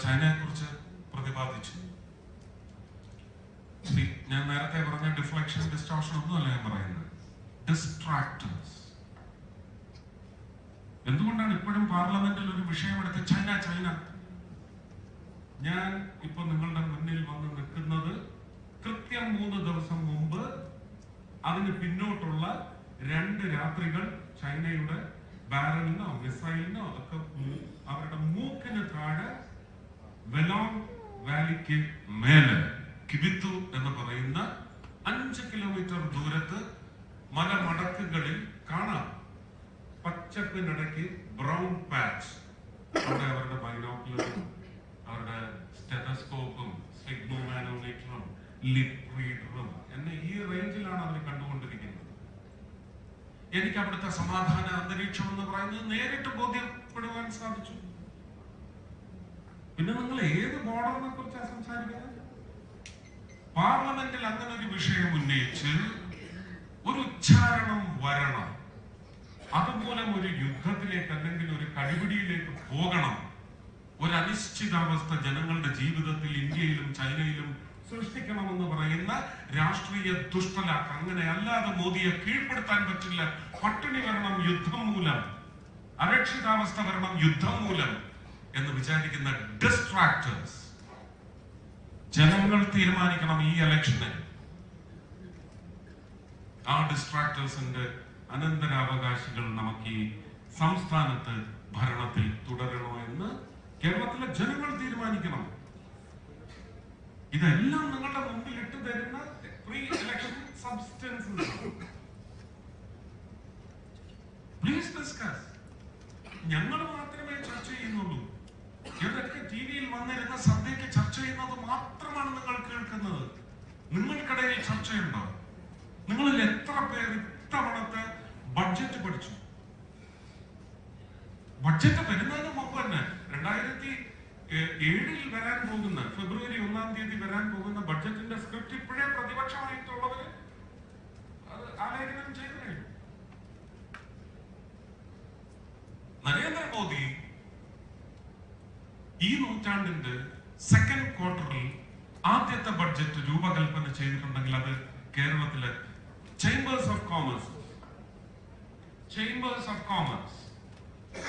ചൈനയെ കുറിച്ച് പ്രതിപാദിച്ചു. ഞാൻ നേരത്തെ പറഞ്ഞ ഡിഫ്ലക്ഷൻ ഡിസ്ട്രാക്ഷൻ ഒന്നുമല്ല ഞാൻ പറയുന്നത്, ഡിസ്ട്രാക്ടേഴ്സ്. എന്തുകൊണ്ടാണ് ഇപ്പോഴും പാർലമെന്റിൽ ഒരു വിഷയമെടുത്ത് ചൈന ചൈന? ഞാൻ ഇപ്പൊ നിങ്ങളുടെ മുന്നിൽ വന്ന് നിൽക്കുന്നത് കൃത്യം 3 ദിവസം മുമ്പ് അതിന് പിന്നോട്ടുള്ള 2 രാത്രികൾ ചൈനയുടെ ബാരലിനോ മിസൈലിനോ ഒക്കെ അവരുടെ മൂക്കിന് താഴെ വെലോങ് വാലിക്ക് മേലെ കിബിത്തു എന്ന് പറയുന്ന 5 കിലോമീറ്റർ ദൂരത്ത് മലമടക്കുകളിൽ കാണാം പച്ചപ്പിനിടയ്ക്ക് ബ്രൗൺ പാച്ച്. അവിടെ അവരുടെ ബൈനോക്കുലറും അവരുടെ സ്റ്റെതസ്കോപ്പും സിഗ്മോമാനോമീറ്ററും ലിപ് റീഡറും എന്നെ ഈ റേഞ്ചിലാണ് അവർ കണ്ടുകൊണ്ടിരിക്കുന്നത്. എനിക്ക് അവിടുത്തെ സമാധാന അന്തരീക്ഷം എന്ന് പറയുന്നത് നേരിട്ട് ബോധ്യപ്പെടുവാൻ സാധിച്ചു. പിന്നെ നിങ്ങൾ ഏത് ബോർഡറിനെ കുറിച്ചാണ് സംസാരിക്കുന്നത്? പാർലമെന്റിൽ അങ്ങനെ ഒരു വിഷയം ഉന്നയിച്ച് ഒരു ഉച്ചാരണം വരണം, അതുമൂലം ഒരു യുദ്ധത്തിലേക്ക് അല്ലെങ്കിൽ ഒരു കടിപിടിയിലേക്ക് പോകണം, ഒരു അനിശ്ചിതാവസ്ഥ ജനങ്ങളുടെ ജീവിതത്തിൽ ഇന്ത്യയിലും ചൈനയിലും സൃഷ്ടിക്കണമെന്ന് പറയുന്ന രാഷ്ട്രീയ ദുഷ്ടലാക്ക്. അങ്ങനെ അല്ലാതെ മോദിയെ കീഴ്പ്പെടുത്താൻ പറ്റില്ല. പട്ടിണി വരണം യുദ്ധം മൂലം, അരക്ഷിതാവസ്ഥ വരണം യുദ്ധം മൂലം എന്ന് വിചാരിക്കുന്ന ഡിസ്ട്രാക്ടേഴ്സ് ജനങ്ങൾ തീരുമാനിക്കണം ഈ ഇലക്ഷനിൽ. ആ ഡിസ്ട്രാക്ടേഴ്സിന്റെ അനന്തരാവകാശികൾ നമുക്ക് ഈ സംസ്ഥാനത്ത് ഭരണത്തിൽ തുടരണോ എന്ന് കേരളത്തിലെ ജനങ്ങൾ തീരുമാനിക്കണം. ഇതെല്ലാം നിങ്ങളുടെ മുമ്പിൽ ഇട്ടു തരുന്ന pre election substances. Please discuss. ഞങ്ങൾ മാത്രമേ ചർച്ച ചെയ്യുന്നുള്ളൂ. ഇതൊക്കെ ടിവിയിൽ വന്നിരുന്ന സദ്യക്ക് ചർച്ച ചെയ്യുന്നത് മാത്രമാണ് നിങ്ങൾ കേൾക്കുന്നത്. നിങ്ങൾക്കിടയിൽ ചർച്ചയുണ്ടോ? നിങ്ങളിൽ എത്ര പേർ ഇത്തവണത്തെ ബഡ്ജറ്റ് പഠിച്ചു? ബഡ്ജറ്റ് വരുന്നതിന് മുമ്പ് തന്നെ 2007 വരാൻ പോകുന്ന ഫെബ്രുവരി 1-ാം തീയതി വരാൻ പോകുന്ന ബഡ്ജറ്റിന്റെ സ്ക്രിപ്റ്റ് ഇപ്പോഴേ പ്രതിപക്ഷമായിട്ടുള്ളവര് അത് ആലേഖനം ചെയ്തു കഴിഞ്ഞു. നരേന്ദ്രമോദി ഈ നൂറ്റാണ്ടിന്റെ സെക്കൻഡ് ക്വാർട്ടറിൽ ആദ്യത്തെ ബഡ്ജറ്റ് രൂപകൽപ്പന ചെയ്തിട്ടുണ്ടെങ്കിൽ അത് കേരളത്തിലെ ചേംബേഴ്സ് ഓഫ് കോമേഴ്സ്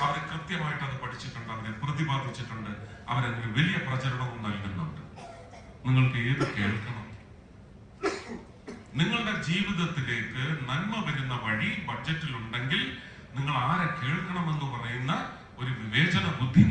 അവർ കൃത്യമായിട്ട് അത് പഠിച്ചിട്ടുണ്ട്, അവരെ പ്രതിപാദിച്ചിട്ടുണ്ട്, അവരതിന് വലിയ പ്രചരണവും നൽകുന്നുണ്ട്. നിങ്ങൾക്ക് ഏത് കേൾക്കണം? നിങ്ങളുടെ ജീവിതത്തിലേക്ക് നന്മ വരുന്ന വഴി ബഡ്ജറ്റിലുണ്ടെങ്കിൽ നിങ്ങൾ ആരെ കേൾക്കണമെന്ന് പറയുന്ന ഒരു വിവേചന ബുദ്ധി